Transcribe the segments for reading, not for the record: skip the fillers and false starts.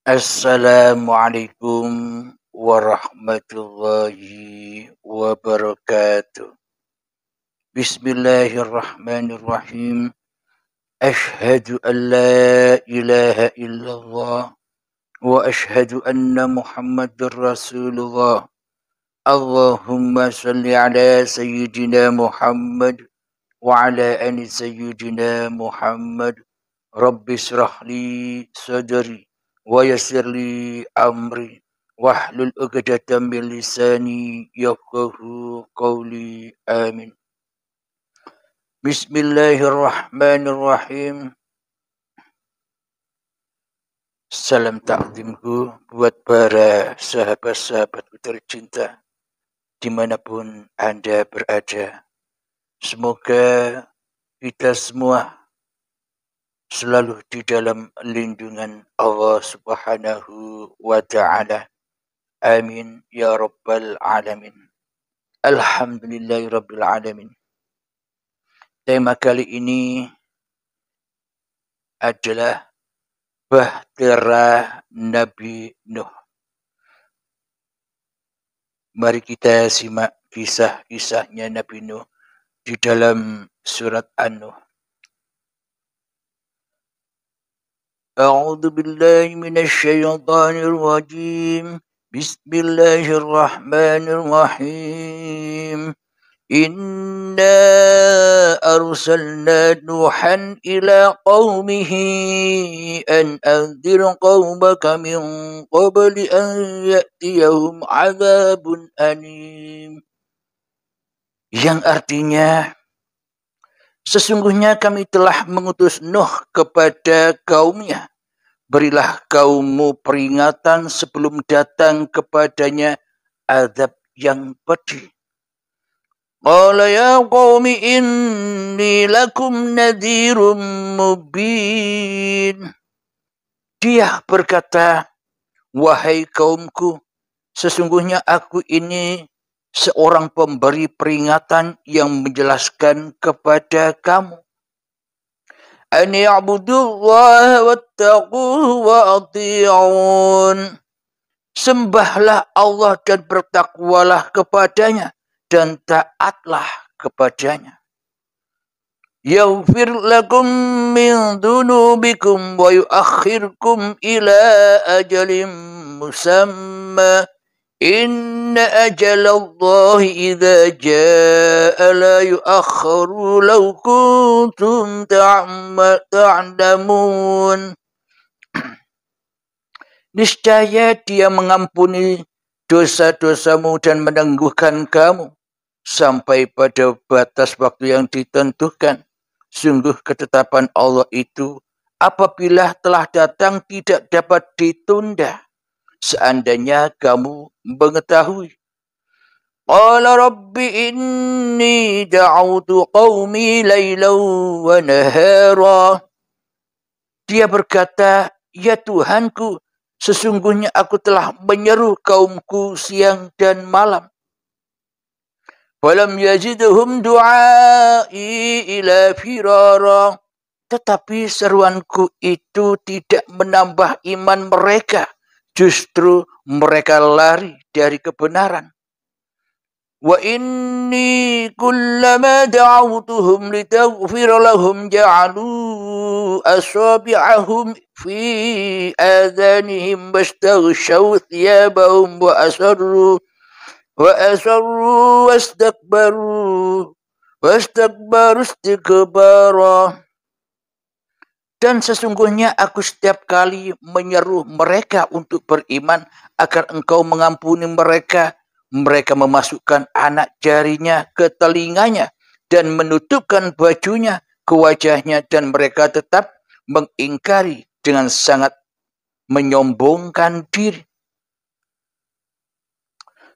Assalamualaikum warahmatullahi wabarakatuh. Bismillahirrahmanirrahim. Ashhadu an la ilaha illallah wa ashhadu anna Muhammadar Rasulullah. Allahumma salli ala sayyidina Muhammad wa ala ali sayyidina Muhammad. Rabbi syrah li sadri wa yassir li amri wahlul 'uqdatam min lisani yafqahu qawli. Amin. Bismillahirrahmanirrahim. Salam takzimku buat para sahabat-sahabatku tercinta dimanapun Anda berada. Semoga kita semua selalu di dalam lindungan Allah Subhanahu wa ta'ala. Amin ya rabbal alamin. Alhamdulillahi rabbil alamin. Tema kali ini adalah Bahtera Nabi Nuh. Mari kita simak kisah-kisahnya Nabi Nuh di dalam surat An-Nuh. أعوذ بالله من الشيطان الرجيم بسم الله الرحمن الرحيم إنا أرسلنا نوحا إلى قومه أن أنذر قومك من قبل أن يأتيهم عذاب أليم. Yang artinya, sesungguhnya kami telah mengutus Nuh kepada kaumnya. Berilah kaummu peringatan sebelum datang kepadanya azab yang pedih. Qala ya qaumi inni lakum nadhirum mubin. Dia berkata, wahai kaumku, sesungguhnya aku ini seorang pemberi peringatan yang menjelaskan kepada kamu. An ya'budullaha wattaquhu wa ati'un. Sembahlah Allah dan bertakwalah kepadanya dan taatlah kepadanya. Yaghfir lakum min dunubikum wa yuakhirkum ila ajalin musamma. Inna ajalallahi idza jaa la yuakhiru law kuntum ta'lamun. Niscaya Dia mengampuni dosa-dosamu dan menangguhkan kamu sampai pada batas waktu yang ditentukan. Sungguh ketetapan Allah itu apabila telah datang tidak dapat ditunda. Seandainya kamu mengetahui. Qala rabbi inni da'autu qaumi laylan wa nahara. Dia berkata, ya Tuhanku, sesungguhnya aku telah menyeru kaumku siang dan malam. Walam yazidhum du'ai ila firara. Tetapi seruanku itu tidak menambah iman mereka. Justru mereka lari dari kebenaran. Wa inni kullama da'awtuhum litaghfir lahum ja'alu asabi'ahum fi adhanihim wastaghshaw thiyabahum wa asarru wastakbaru istikbara. Dan sesungguhnya aku setiap kali menyeru mereka untuk beriman agar engkau mengampuni mereka. Mereka memasukkan anak jarinya ke telinganya dan menutupkan bajunya ke wajahnya dan mereka tetap mengingkari dengan sangat menyombongkan diri.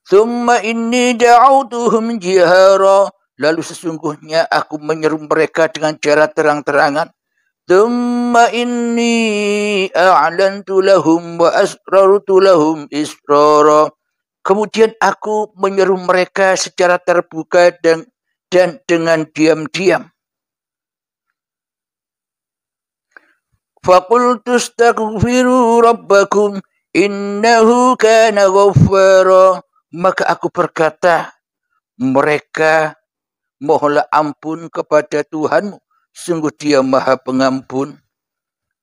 Tsumma inni da'autuhum jihara. Lalu sesungguhnya aku menyeru mereka dengan cara terang-terangan. Tsumma inni a'lantu lahum wa asrartu lahum israra. Kemudian aku menyeru mereka secara terbuka dan dengan diam-diam. Faqultu astaghfiru rabbakum innahu kana ghaffara. Maka aku berkata, mereka mohonlah ampun kepada Tuhanmu, sungguh Dia Maha Pengampun.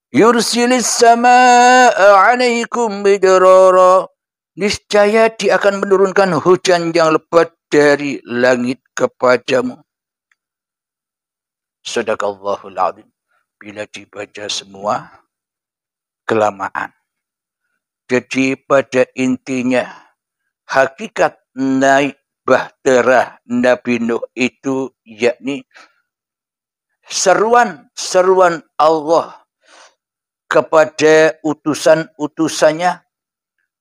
Yursilis samaa'a 'alaikum midrara. Niscaya Dia akan menurunkan hujan yang lebat dari langit kepadamu. Shadaqallahul adzim. Bila dibaca semua, kelamaan. Jadi pada intinya, hakikat naik bahtera Nabi Nuh itu yakni seruan Allah kepada utusan-utusannya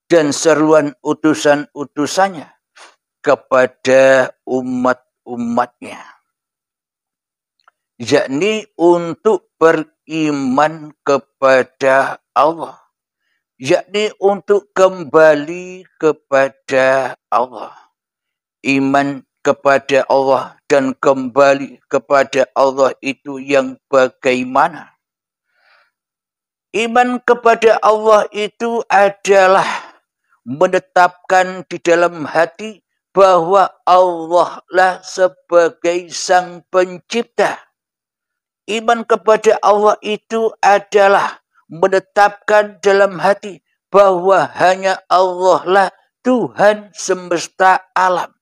dan seruan utusan-utusannya kepada umat-umatnya, yakni untuk beriman kepada Allah, yakni untuk kembali kepada Allah. Iman kepada Allah dan kembali kepada Allah itu yang bagaimana? Iman kepada Allah itu adalah menetapkan di dalam hati bahwa Allah lah sebagai sang pencipta. Iman kepada Allah itu adalah menetapkan dalam hati bahwa hanya Allah lah Tuhan semesta alam.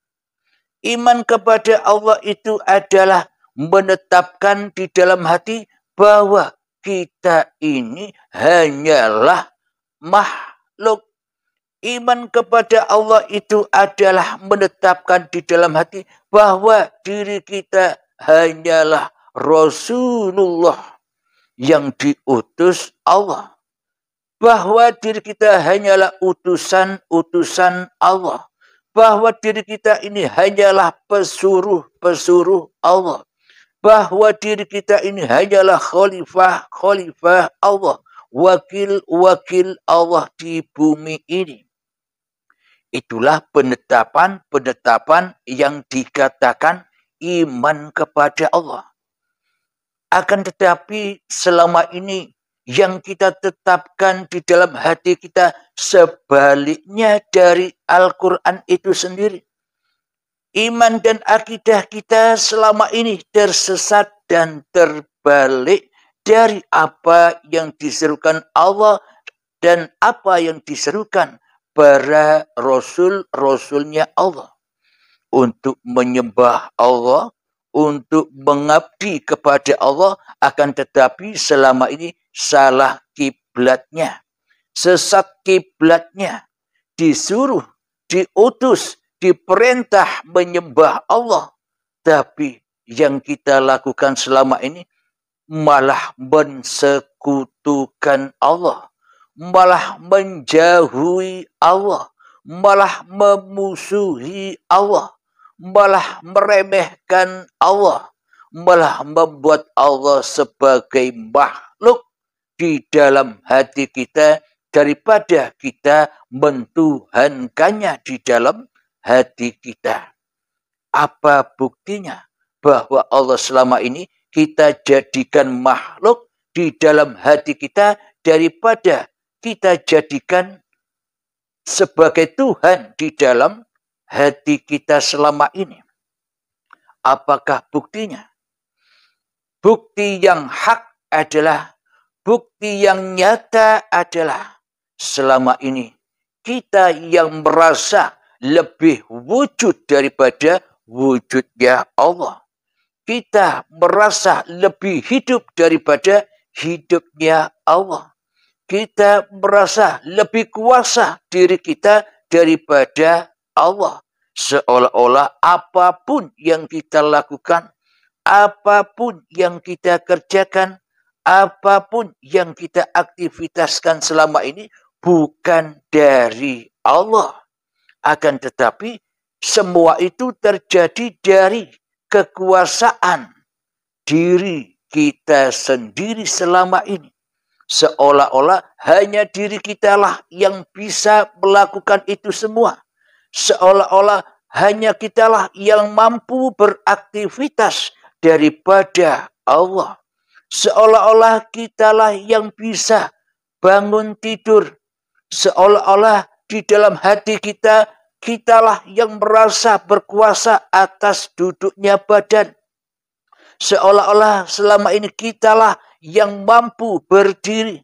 Iman kepada Allah itu adalah menetapkan di dalam hati bahwa kita ini hanyalah makhluk. Iman kepada Allah itu adalah menetapkan di dalam hati bahwa diri kita hanyalah Rasulullah yang diutus Allah. Bahwa diri kita hanyalah utusan-utusan Allah. Bahwa diri kita ini hanyalah pesuruh-pesuruh Allah. Bahwa diri kita ini hanyalah khalifah Allah. Wakil-wakil Allah di bumi ini. Itulah penetapan yang dikatakan iman kepada Allah. Akan tetapi selama ini yang kita tetapkan di dalam hati kita sebaliknya dari Al-Quran itu sendiri. Iman dan akidah kita selama ini tersesat dan terbalik dari apa yang diserukan Allah dan apa yang diserukan para rasul-rasulnya Allah. Untuk menyembah Allah, untuk mengabdi kepada Allah, akan tetapi selama ini salah kiblatnya, sesat kiblatnya, disuruh, diutus, diperintah menyembah Allah, tapi yang kita lakukan selama ini malah mensekutukan Allah, malah menjauhi Allah, malah memusuhi Allah, malah meremehkan Allah, malah membuat Allah sebagai makhluk di dalam hati kita daripada kita mentuhankannya di dalam hati kita. Apa buktinya bahwa Allah selama ini kita jadikan makhluk di dalam hati kita daripada kita jadikan sebagai Tuhan di dalam hati kita selama ini? Apakah buktinya? Bukti yang hak adalah, bukti yang nyata adalah selama ini kita yang merasa lebih wujud daripada wujudnya Allah. Kita merasa lebih hidup daripada hidupnya Allah. Kita merasa lebih kuasa diri kita daripada Allah. Seolah-olah apapun yang kita lakukan, apapun yang kita kerjakan, apapun yang kita aktivitaskan selama ini bukan dari Allah. Akan tetapi semua itu terjadi dari kekuasaan diri kita sendiri selama ini. Seolah-olah hanya diri kita lah yang bisa melakukan itu semua. Seolah-olah hanya kitalah yang mampu beraktivitas daripada Allah. Seolah-olah kitalah yang bisa bangun tidur. Seolah-olah di dalam hati kita, kitalah yang merasa berkuasa atas duduknya badan. Seolah-olah selama ini kitalah yang mampu berdiri.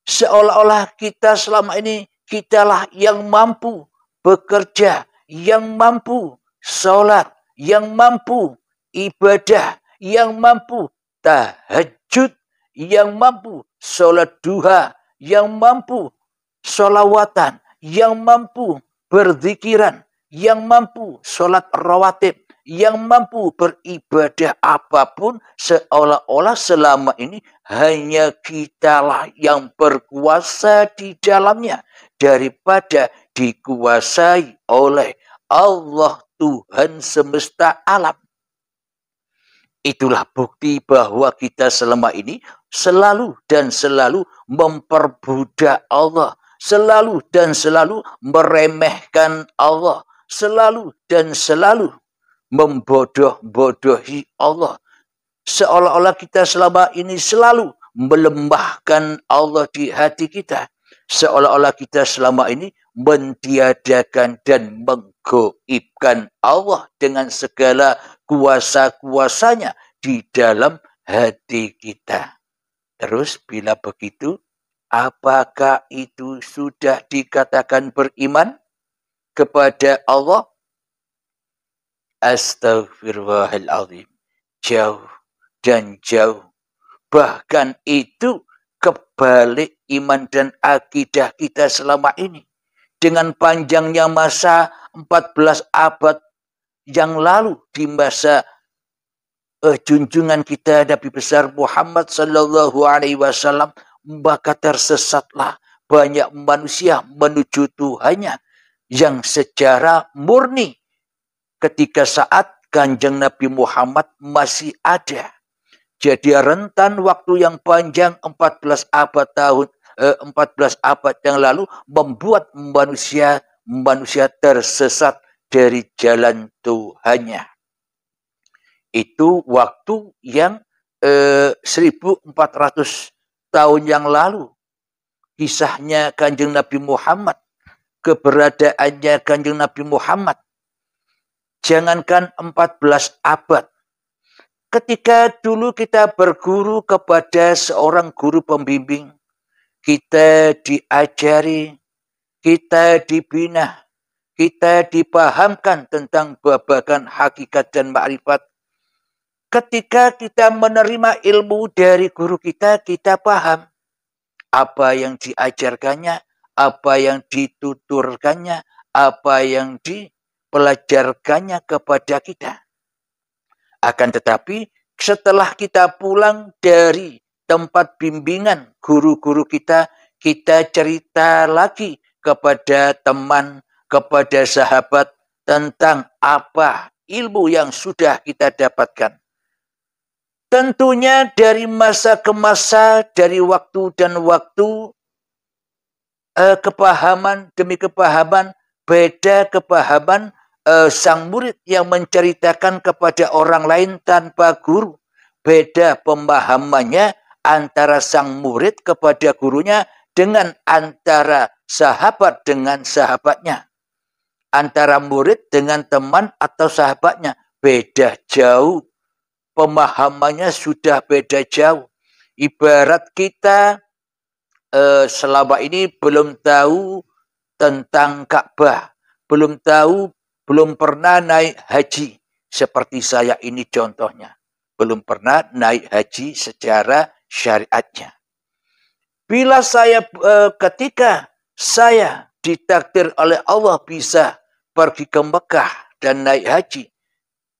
Seolah-olah kita selama ini kitalah yang mampu bekerja, yang mampu sholat, yang mampu ibadah, yang mampu tahajud, yang mampu sholat duha, yang mampu sholawatan, yang mampu berzikiran, yang mampu sholat rawatib, yang mampu beribadah apapun, seolah-olah selama ini hanya kitalah yang berkuasa di dalamnya daripada dikuasai oleh Allah Tuhan semesta alam. Itulah bukti bahwa kita selama ini selalu dan selalu memperbudak Allah, selalu dan selalu meremehkan Allah, selalu dan selalu membodoh-bodohi Allah. Seolah-olah kita selama ini selalu melemahkan Allah di hati kita. Seolah-olah kita selama ini mentiadakan dan menggoibkan Allah dengan segala kuasa-kuasanya di dalam hati kita. Terus bila begitu, apakah itu sudah dikatakan beriman kepada Allah? Astaghfirullahaladzim. Jauh dan jauh. Bahkan itu kebalik iman dan akidah kita selama ini. Dengan panjangnya masa 14 abad yang lalu di masa junjungan kita Nabi besar Muhammad sallallahu alaihi wasallam, maka tersesatlah banyak manusia menuju Tuhannya yang secara murni ketika saat Kanjeng Nabi Muhammad masih ada. Jadi rentan waktu yang panjang 14 abad yang lalu membuat manusia tersesat dari jalan Tuhannya. Itu waktu yang 1400 tahun yang lalu. Kisahnya Kanjeng Nabi Muhammad, keberadaannya Kanjeng Nabi Muhammad. Jangankan 14 abad. Ketika dulu kita berguru kepada seorang guru pembimbing, kita diajari, kita dibina, kita dipahamkan tentang babagan hakikat dan ma'rifat. Ketika kita menerima ilmu dari guru kita, kita paham apa yang diajarkannya, apa yang dituturkannya, apa yang dipelajarkannya kepada kita. Akan tetapi setelah kita pulang dari tempat bimbingan guru-guru kita, kita cerita lagi kepada teman, kepada sahabat tentang apa ilmu yang sudah kita dapatkan. Tentunya dari masa ke masa, dari waktu dan waktu, kepahaman demi kepahaman, beda kepahaman sang murid yang menceritakan kepada orang lain tanpa guru. Beda pemahamannya antara sang murid kepada gurunya dengan antara sahabat dengan sahabatnya. Antara murid dengan teman atau sahabatnya. Beda jauh. Pemahamannya sudah beda jauh. Ibarat kita selama ini belum tahu tentang Ka'bah. Belum pernah naik haji. Seperti saya ini contohnya. Belum pernah naik haji secara syariatnya. Bila ketika saya ditakdir oleh Allah bisa pergi ke Mekah dan naik haji,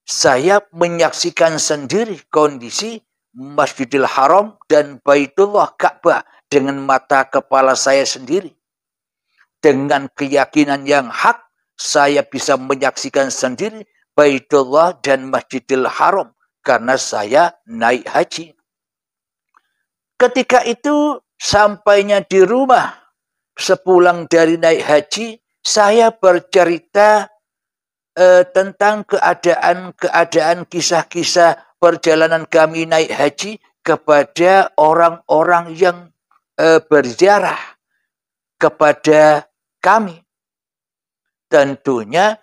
saya menyaksikan sendiri kondisi Masjidil Haram dan Baitullah Ka'bah dengan mata kepala saya sendiri. Dengan keyakinan yang hak, saya bisa menyaksikan sendiri Baitullah dan Masjidil Haram karena saya naik haji. Ketika itu sampainya di rumah, sepulang dari naik haji, saya bercerita tentang keadaan kisah-kisah perjalanan kami naik haji kepada orang-orang yang berziarah kepada kami. Tentunya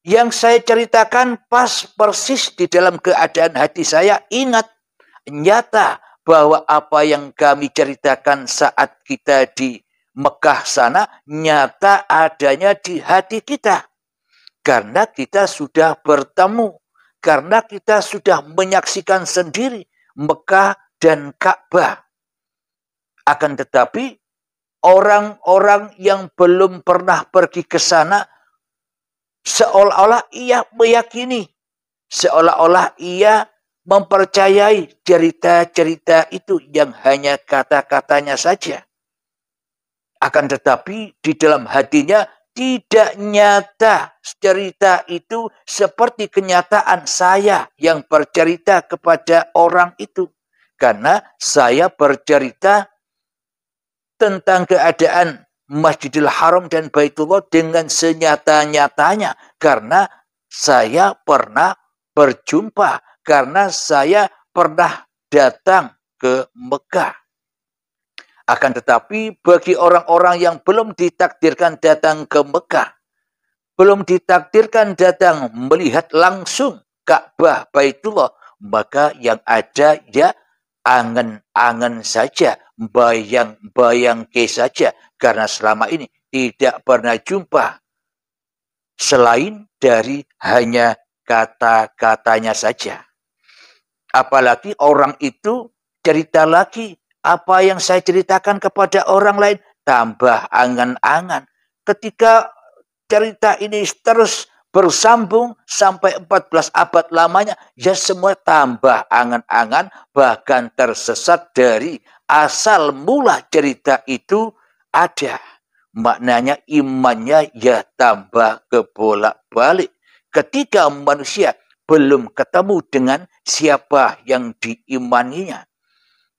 yang saya ceritakan pas persis di dalam keadaan hati saya ingat, nyata bahwa apa yang kami ceritakan saat kita di Mekah sana nyata adanya di hati kita. Karena kita sudah bertemu, karena kita sudah menyaksikan sendiri Mekah dan Ka'bah. Akan tetapi orang-orang yang belum pernah pergi ke sana seolah-olah ia meyakini, seolah-olah ia mempercayai cerita-cerita itu yang hanya kata-katanya saja. Akan tetapi di dalam hatinya tidak nyata cerita itu seperti kenyataan saya yang bercerita kepada orang itu. Karena saya bercerita tentang keadaan Masjidil Haram dan Baitullah dengan senyata-nyatanya. Karena saya pernah berjumpa, karena saya pernah datang ke Mekah. Akan tetapi bagi orang-orang yang belum ditakdirkan datang ke Mekah, belum ditakdirkan datang melihat langsung Ka'bah Baitullah, maka yang ada ya angan-angan saja, bayang-bayang saja, karena selama ini tidak pernah jumpa selain dari hanya kata-katanya saja. Apalagi orang itu cerita lagi apa yang saya ceritakan kepada orang lain, tambah angan-angan. Ketika cerita ini terus bersambung sampai 14 abad lamanya, ya semua tambah angan-angan, bahkan tersesat dari asal mula cerita itu ada. Maknanya imannya ya tambah kebolak-balik. Ketika manusia belum ketemu dengan siapa yang diimaninya,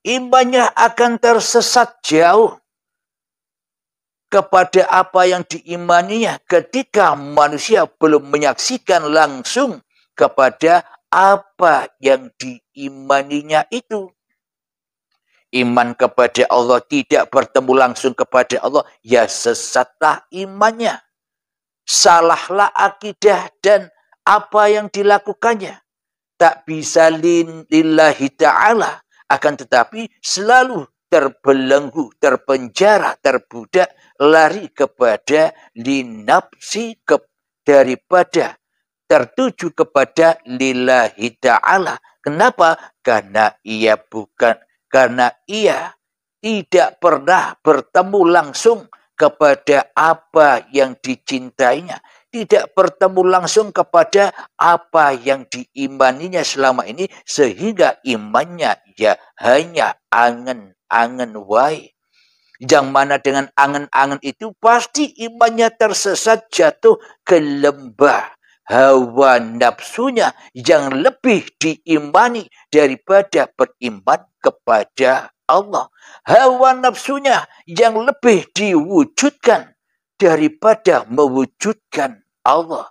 imannya akan tersesat jauh kepada apa yang diimaninya ketika manusia belum menyaksikan langsung kepada apa yang diimaninya itu. Iman kepada Allah tidak bertemu langsung kepada Allah, ya sesatlah imannya. Salahlah akidah dan apa yang dilakukannya. Tak bisa lillahi ta'ala. Akan tetapi selalu terbelenggu, terpenjara, terbudak, lari kepada linafsi, daripada tertuju kepada lillahi ta'ala. Kenapa? Karena ia tidak pernah bertemu langsung kepada apa yang dicintainya. Tidak bertemu langsung kepada apa yang diimaninya selama ini, sehingga imannya ya hanya angan-angan wae. Yang mana dengan angan-angan itu pasti imannya tersesat, jatuh ke lembah hawa nafsunya yang lebih diimani daripada beriman kepada Allah. Hawa nafsunya yang lebih diwujudkan daripada mewujudkan Allah.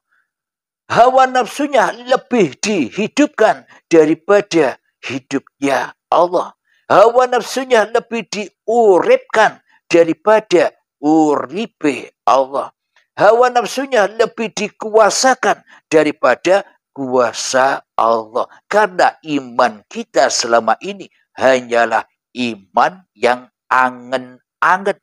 Hawa nafsunya lebih dihidupkan daripada hidupnya Allah. Hawa nafsunya lebih diuripkan daripada uripe Allah. Hawa nafsunya lebih dikuasakan daripada kuasa Allah. Karena iman kita selama ini hanyalah iman yang angen-angen.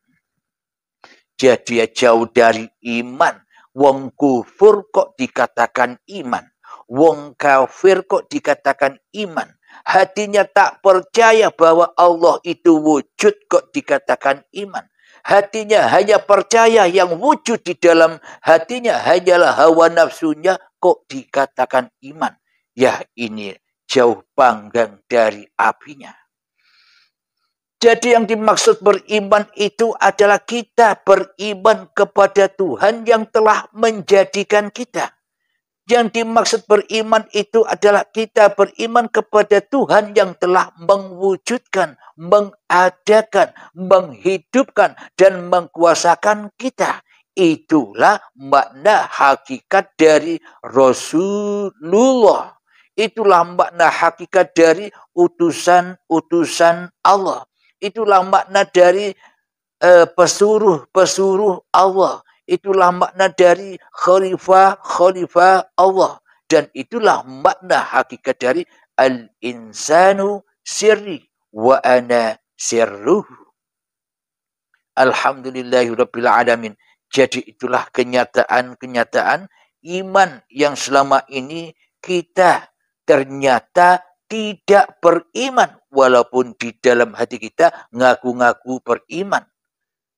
Jadi jauh dari iman. Wong kufur kok dikatakan iman. Wong kafir kok dikatakan iman. Hatinya tak percaya bahwa Allah itu wujud kok dikatakan iman. Hatinya hanya percaya yang wujud di dalam hatinya hanyalah hawa nafsunya kok dikatakan iman. Ya ini jauh panggang dari apinya. Jadi yang dimaksud beriman itu adalah kita beriman kepada Tuhan yang telah menjadikan kita. Yang dimaksud beriman itu adalah kita beriman kepada Tuhan yang telah mewujudkan, mengadakan, menghidupkan, dan mengkuasakan kita. Itulah makna hakikat dari Rasulullah. Itulah makna hakikat dari utusan-utusan Allah. Itulah makna dari pesuruh-pesuruh Allah. Itulah makna dari khalifah-khalifah Allah. Dan itulah makna hakikat dari al-insanu sirri wa ana sirruhu. Alhamdulillahirabbil alamin. Jadi itulah kenyataan-kenyataan iman yang selama ini kita ternyata tidak beriman. Walaupun di dalam hati kita ngaku-ngaku beriman.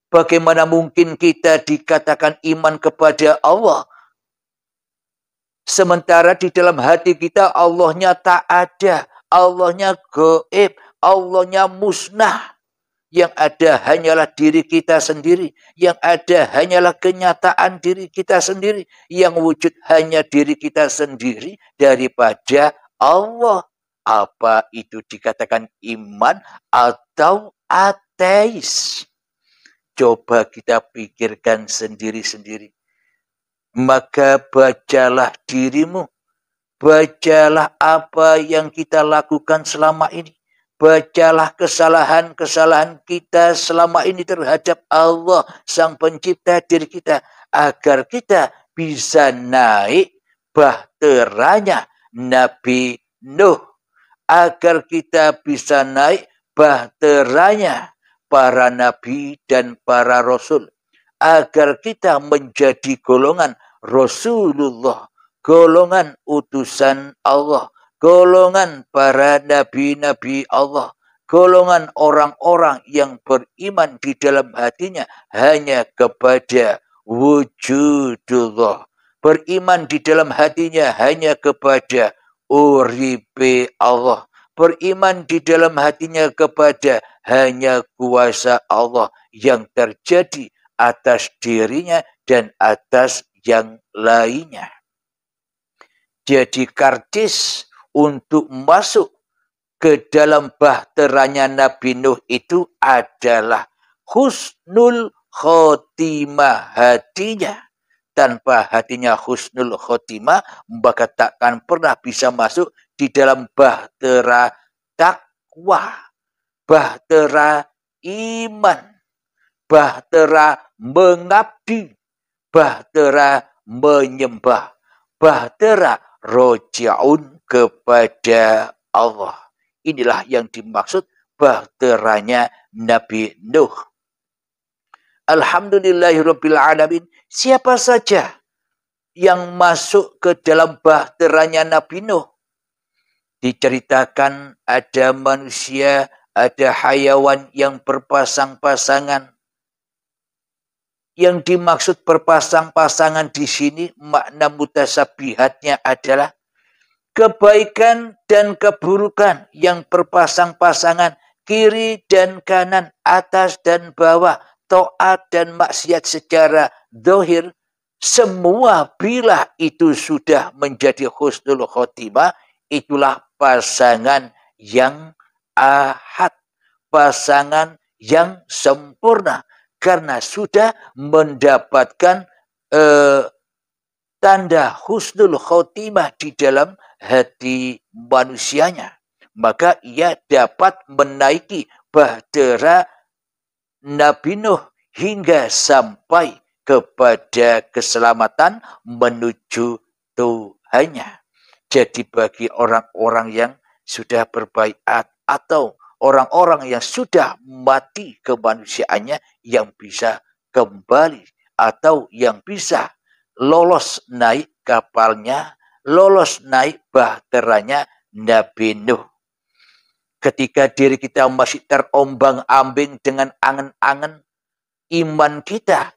Bagaimana mungkin kita dikatakan iman kepada Allah, sementara di dalam hati kita Allahnya tak ada, Allahnya gaib, Allahnya musnah. Yang ada hanyalah diri kita sendiri, yang ada hanyalah kenyataan diri kita sendiri, yang wujud hanya diri kita sendiri daripada Allah. Apa itu dikatakan iman atau ateis? Coba kita pikirkan sendiri-sendiri. Maka bacalah dirimu. Bacalah apa yang kita lakukan selama ini. Bacalah kesalahan-kesalahan kita selama ini terhadap Allah, Sang Pencipta diri kita. Agar kita bisa naik bahteranya Nabi Nuh. Agar kita bisa naik bahteranya para nabi dan para rasul, agar kita menjadi golongan Rasulullah, golongan utusan Allah, golongan para nabi-nabi Allah, golongan orang-orang yang beriman di dalam hatinya hanya kepada wujudullah, beriman di dalam hatinya hanya kepada uripe Allah, beriman di dalam hatinya kepada hanya kuasa Allah yang terjadi atas dirinya dan atas yang lainnya. Jadi karcis untuk masuk ke dalam bahteranya Nabi Nuh itu adalah husnul khotimah hatinya. Tanpa hatinya husnul khotimah, maka takkan pernah bisa masuk di dalam bahtera takwa, bahtera iman, bahtera mengabdi, bahtera menyembah, bahtera rojaun kepada Allah. Inilah yang dimaksud bahteranya Nabi Nuh. Alhamdulillahirabbil alamin. Siapa saja yang masuk ke dalam bahteranya Nabi Nuh? Diceritakan ada manusia, ada hayawan yang berpasang-pasangan. Yang dimaksud berpasang-pasangan di sini makna mutasabihatnya adalah kebaikan dan keburukan yang berpasang-pasangan, kiri dan kanan, atas dan bawah, taat dan maksiat secara zahir, semua bila itu sudah menjadi husnul khotimah, itulah pasangan yang ahad, pasangan yang sempurna, karena sudah mendapatkan tanda husnul khotimah di dalam hati manusianya. Maka ia dapat menaiki bahtera Nabi Nuh hingga sampai kepada keselamatan menuju Tuhannya. Jadi bagi orang-orang yang sudah berbaiat atau orang-orang yang sudah mati kemanusiaannya, yang bisa kembali atau yang bisa lolos naik kapalnya, lolos naik bahteranya Nabi Nuh. Ketika diri kita masih terombang-ambing dengan angan-angan iman kita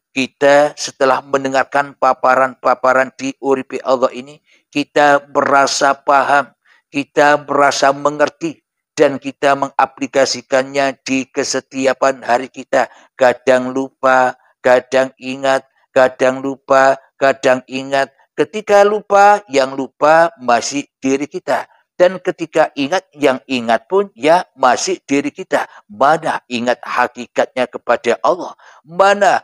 setelah mendengarkan paparan-paparan di uripi Allah ini, kita merasa paham, kita merasa mengerti, dan kita mengaplikasikannya di kesetiapan hari kita. Kadang lupa, kadang ingat, kadang lupa, kadang ingat. Ketika lupa, yang lupa masih diri kita. Dan ketika ingat, yang ingat pun ya masih diri kita. Mana ingat hakikatnya kepada Allah? Mana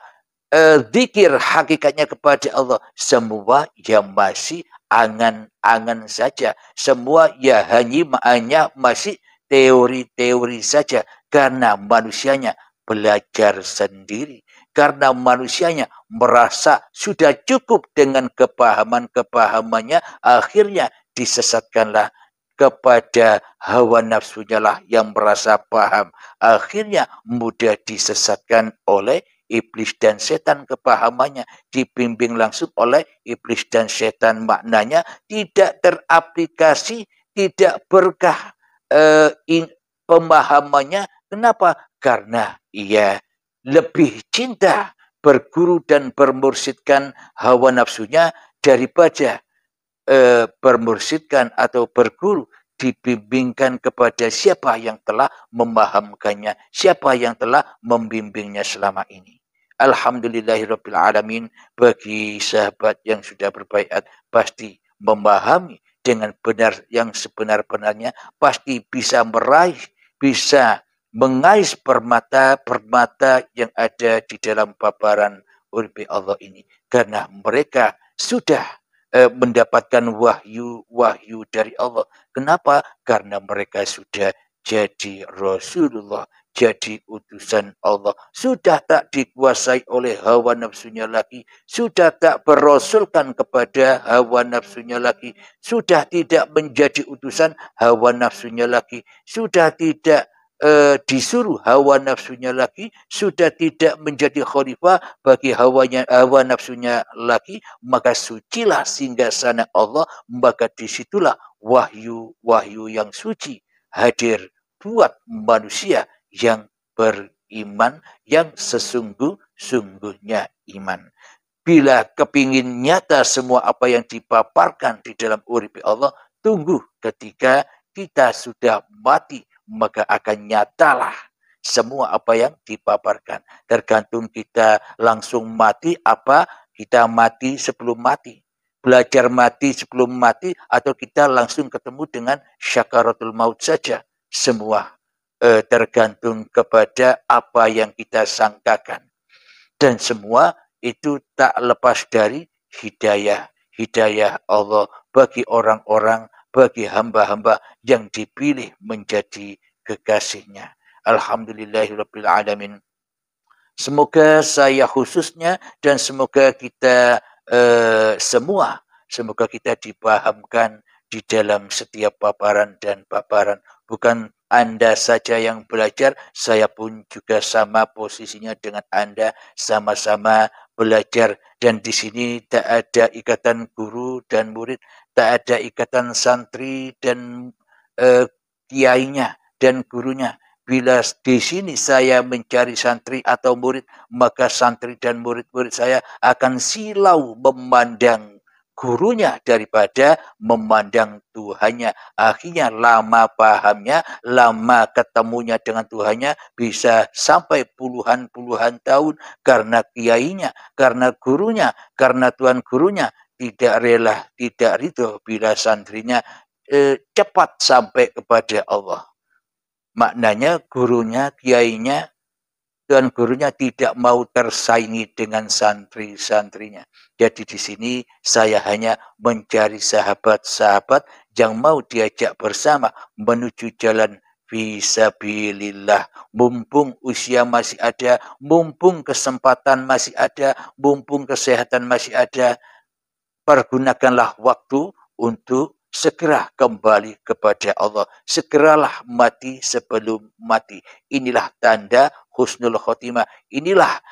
zikir hakikatnya kepada Allah, semua yang masih angan-angan saja. Semua ya hanya masih teori-teori saja. Karena manusianya belajar sendiri. Karena manusianya merasa sudah cukup dengan kepahaman-kepahamannya. Akhirnya disesatkanlah kepada hawa nafsunya lah yang merasa paham. Akhirnya mudah disesatkan oleh iblis dan setan kepahamannya, dibimbing langsung oleh iblis dan setan, maknanya tidak teraplikasi, tidak berkah pemahamannya. Kenapa? Karena ia lebih cinta berguru dan bermursyidkan hawa nafsunya daripada bermursyidkan atau berguru, dibimbingkan kepada siapa yang telah memahamkannya, siapa yang telah membimbingnya selama ini. Alhamdulillahirabbil alamin, bagi sahabat yang sudah berbaiat pasti memahami dengan benar yang sebenar-benarnya, pasti bisa meraih, bisa mengais permata-permata yang ada di dalam paparan urbi Allah ini, karena mereka sudah mendapatkan wahyu dari Allah. Kenapa? Karena mereka sudah jadi Rasulullah, jadi utusan Allah. Sudah tak dikuasai oleh hawa nafsunya lagi. Sudah tak berasulkan kepada hawa nafsunya lagi. Sudah tidak menjadi utusan hawa nafsunya lagi. Sudah tidak disuruh hawa nafsunya lagi, sudah tidak menjadi khalifah bagi hawa nafsunya lagi, maka sucilah singgasana Allah, maka disitulah wahyu yang suci hadir buat manusia yang beriman, yang sesungguh-sungguhnya iman. Bila kepingin nyata semua apa yang dipaparkan di dalam urip Allah, tunggu ketika kita sudah mati, maka akan nyatalah semua apa yang dipaparkan. Tergantung kita langsung mati apa kita mati sebelum mati. Belajar mati sebelum mati atau kita langsung ketemu dengan syakaratul maut saja. Semua tergantung kepada apa yang kita sangkakan. Dan semua itu tak lepas dari hidayah. Hidayah Allah bagi orang-orang, bagi hamba-hamba yang dipilih menjadi kekasihnya. Alhamdulillahirabbil alamin. Semoga saya khususnya dan semoga kita semoga kita dipahamkan di dalam setiap paparan dan paparan. Bukan Anda saja yang belajar, saya pun juga sama posisinya dengan Anda, sama-sama belajar. Dan di sini tak ada ikatan guru dan murid, tak ada ikatan santri dan kiainya dan gurunya. Bila di sini saya mencari santri atau murid, maka santri dan murid-murid saya akan silau memandang gurunya daripada memandang Tuhannya. Akhirnya lama pahamnya, lama ketemunya dengan Tuhannya, bisa sampai puluhan-puluhan tahun karena kiainya, karena gurunya, karena Tuhan gurunya tidak rela, tidak ridho bila santrinya cepat sampai kepada Allah. Maknanya gurunya, kiainya, dan gurunya tidak mau tersaingi dengan santri-santrinya. Jadi di sini saya hanya mencari sahabat-sahabat yang mau diajak bersama menuju jalan fisabilillah. Mumpung usia masih ada, mumpung kesempatan masih ada, mumpung kesehatan masih ada, pergunakanlah waktu untuk segera kembali kepada Allah. Segeralah mati sebelum mati. Inilah tanda husnul khotimah. Inilah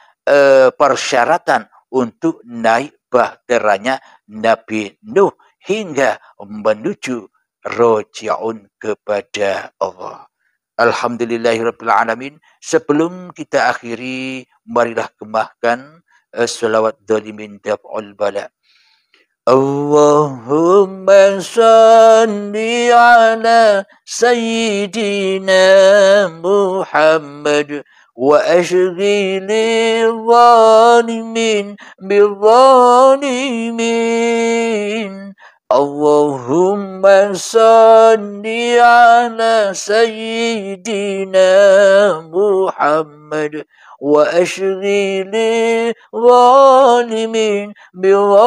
persyaratan untuk naik bahteranya Nabi Nuh hingga menuju roji'un kepada Allah. Alhamdulillahirabbil alamin. Sebelum kita akhiri, marilah gemahkan selawat dhalimin daf'ul bala. Allahumma salli ala Sayyidina Muhammad wa ashghili zalimin bil zalimin. Allahumma salli ala sayyidina Muhammad wa ashghili zalimin bizalimin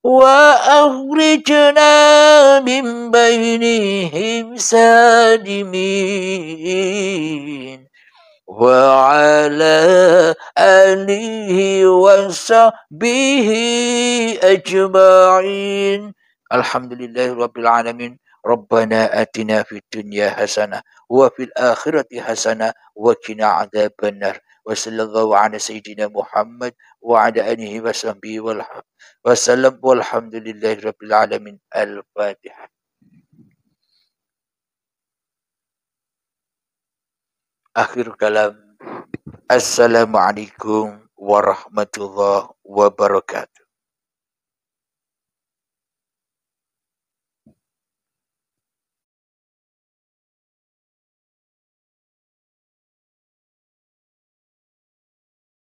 wa akhrijna min bainihim salimin وعلى آله وصحبه أجمعين الحمد لله رب العالمين ربنا آتنا في الدنيا حسنة وفي الآخرة حسنة وقنا عذاب النار وصلى الله على سيدنا محمد وعلى آله وصحبه وسلم والحمد لله رب العالمين الفاتحة. Akhir kalam. Assalamualaikum warahmatullahi wabarakatuh.